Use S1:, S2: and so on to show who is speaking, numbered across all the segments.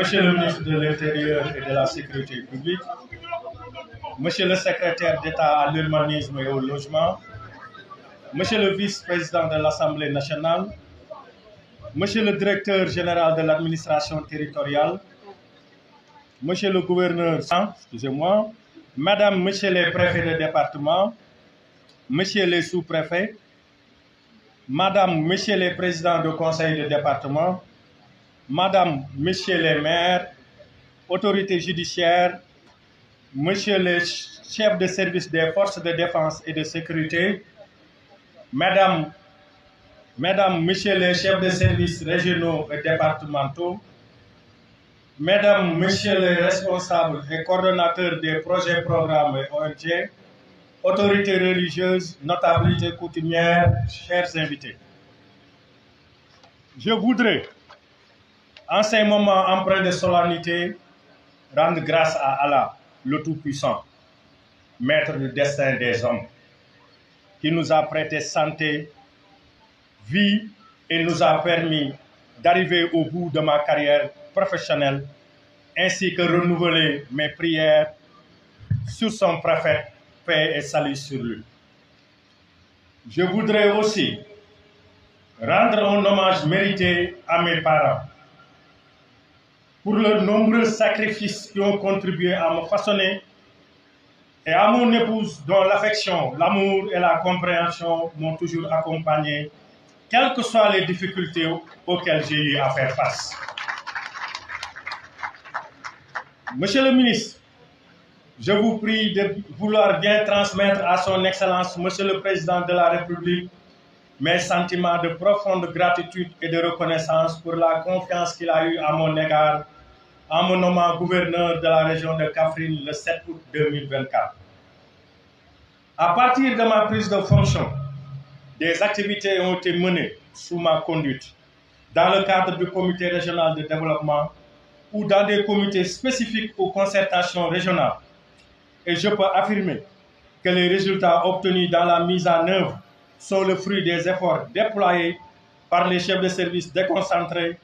S1: Monsieur le ministre de l'Intérieur et de la Sécurité publique, Monsieur le secrétaire d'État à l'urbanisme et au logement, Monsieur le vice-président de l'Assemblée nationale, Monsieur le directeur général de l'administration territoriale, Monsieur le gouverneur, excusez-moi, Madame, Monsieur les préfets de département, Monsieur les sous-préfets, Madame, Monsieur les présidents de conseil de département, Madame, Messieurs les maires, autorités judiciaires, Monsieur les chefs de service des forces de défense et de sécurité, Mesdames, Messieurs les chefs de services régionaux et départementaux, Mesdames, Messieurs les responsables et coordonnateurs des projets, programmes et ONG, autorités religieuses, notabilités coutumières, chers invités. Je voudrais, en ces moments empreints de solennité, rendre grâce à Allah, le Tout-Puissant, maître du destin des hommes, qui nous a prêté santé, vie et nous a permis d'arriver au bout de ma carrière professionnelle, ainsi que renouveler mes prières sur son prophète, paix et salut sur lui. Je voudrais aussi rendre un hommage mérité à mes parents pour leurs nombreux sacrifices qui ont contribué à me façonner, et à mon épouse dont l'affection, l'amour et la compréhension m'ont toujours accompagné, quelles que soient les difficultés auxquelles j'ai eu à faire face. Monsieur le ministre, je vous prie de vouloir bien transmettre à son Excellence, Monsieur le Président de la République, mes sentiments de profonde gratitude et de reconnaissance pour la confiance qu'il a eue à mon égard en me nommant gouverneur de la région de Kaffrine le 7 août 2024. À partir de ma prise de fonction, des activités ont été menées sous ma conduite dans le cadre du comité régional de développement ou dans des comités spécifiques aux concertations régionales. Et je peux affirmer que les résultats obtenus dans la mise en œuvre sont le fruit des efforts déployés par les chefs de service déconcentrés,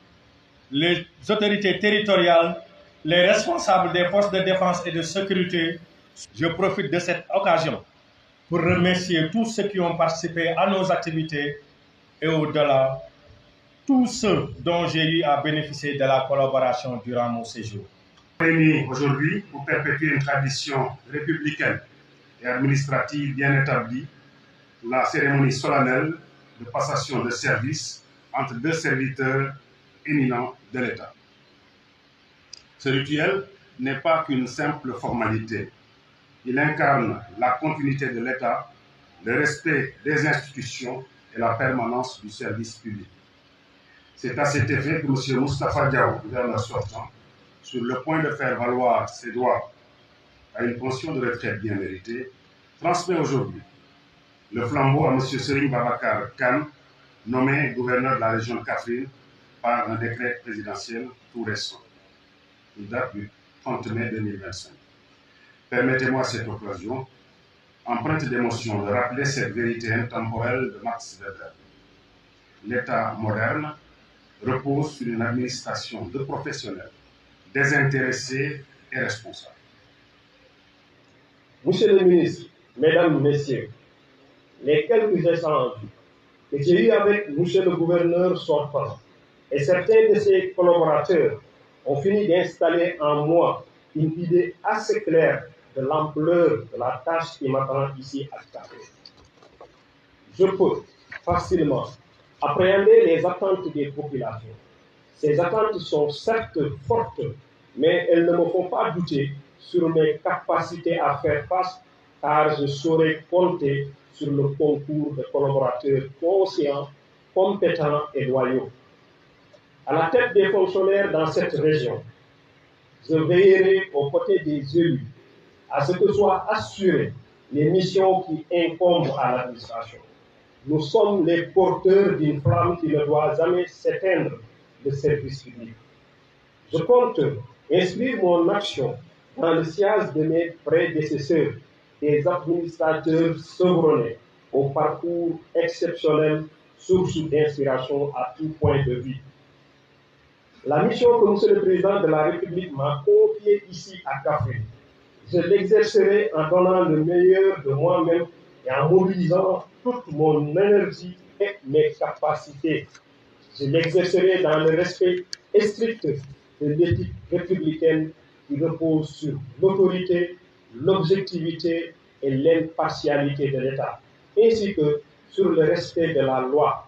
S1: les autorités territoriales, les responsables des forces de défense et de sécurité. Je profite de cette occasion pour remercier tous ceux qui ont participé à nos activités et au-delà, tous ceux dont j'ai eu à bénéficier de la collaboration durant mon séjour.
S2: Réunis aujourd'hui pour perpétuer une tradition républicaine et administrative bien établie, la cérémonie solennelle de passation de service entre deux serviteurs éminents de l'État. Ce rituel n'est pas qu'une simple formalité. Il incarne la continuité de l'État, le respect des institutions et la permanence du service public. C'est à cet effet que M. Moustapha Diaw, gouverneur sortant, sur le point de faire valoir ses droits à une pension de retraite bien méritée, transmet aujourd'hui le flambeau à M. Serigne Babacar Kane, nommé gouverneur de la région de Kaffrine par un décret présidentiel tout récent. Il date du 30 mai 2025. Permettez-moi cette occasion, empreinte d'émotion, de rappeler cette vérité intemporelle de Max Weber. L'État moderne repose sur une administration de professionnels, désintéressés et responsables.
S3: Monsieur le ministre, Mesdames, Messieurs, les quelques échanges que j'ai eus avec Monsieur le gouverneur sortant et certains de ses collaborateurs ont fini d'installer en moi une idée assez claire de l'ampleur de la tâche qui m'attend ici à Kaffrine. Je peux facilement appréhender les attentes des populations. Ces attentes sont certes fortes, mais elles ne me font pas douter sur mes capacités à faire face, car je saurai compter sur le concours de collaborateurs conscients, compétents et loyaux. À la tête des fonctionnaires dans cette région, je veillerai aux côtés des élus à ce que soient assurées les missions qui incombent à l'administration. Nous sommes les porteurs d'une flamme qui ne doit jamais s'éteindre, le service public. Je compte inscrire mon action dans le sillage de mes prédécesseurs, des administrateurs chevronnés au parcours exceptionnel, source d'inspiration à tout point de vue. La mission que M. le Président de la République m'a confiée ici à Kaffrine, je l'exercerai en donnant le meilleur de moi-même et en mobilisant toute mon énergie et mes capacités. Je l'exercerai dans le respect strict de l'éthique républicaine qui repose sur l'autorité, l'objectivité et l'impartialité de l'État, ainsi que sur le respect de la loi,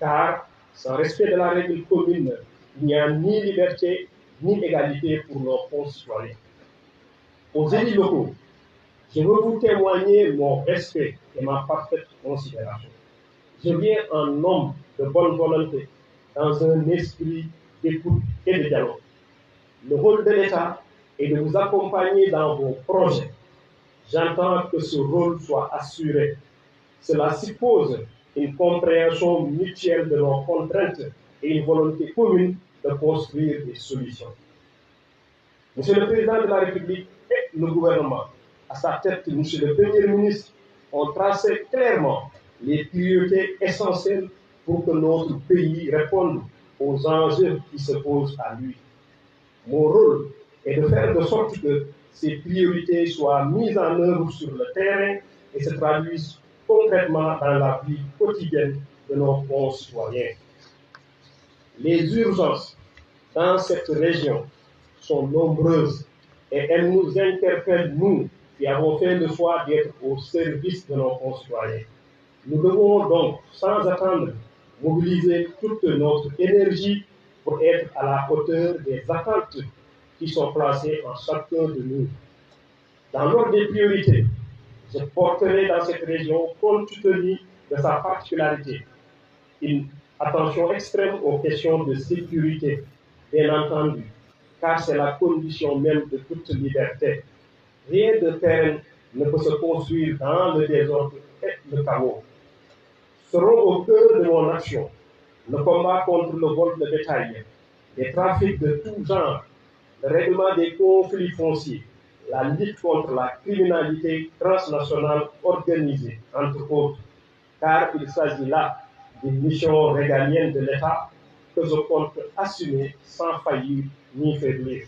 S3: car sans respect de la règle commune, il n'y a ni liberté ni égalité pour nos concitoyens. Aux élus locaux, je veux vous témoigner mon respect et ma parfaite considération. Je viens en homme de bonne volonté, dans un esprit d'écoute et de dialogue. Le rôle de l'État est de vous accompagner dans vos projets. J'entends que ce rôle soit assuré. Cela suppose une compréhension mutuelle de nos contraintes et une volonté commune de construire des solutions. Monsieur le Président de la République et le gouvernement, à sa tête, Monsieur le Premier ministre, ont tracé clairement les priorités essentielles pour que notre pays réponde aux enjeux qui se posent à lui. Mon rôle est de faire de sorte que ces priorités soient mises en œuvre sur le terrain et se traduisent concrètement dans la vie quotidienne de nos concitoyens. Les urgences dans cette région sont nombreuses et elles nous interpellent, nous, qui avons fait le choix d'être au service de nos concitoyens. Nous devons donc, sans attendre, mobiliser toute notre énergie pour être à la hauteur des attentes qui sont placées en chacun de nous. Dans l'ordre des priorités, je porterai dans cette région, compte tenu de sa particularité, une attention extrême aux questions de sécurité, bien entendu, car c'est la condition même de toute liberté. Rien de pérenne ne peut se construire dans le désordre et le chaos. Seront au cœur de mon action le combat contre le vol de bétail, les trafics de tout genre, le règlement des conflits fonciers, la lutte contre la criminalité transnationale organisée, entre autres, car il s'agit là d'une mission régalienne de l'État que je compte assumer sans faillir ni faiblir.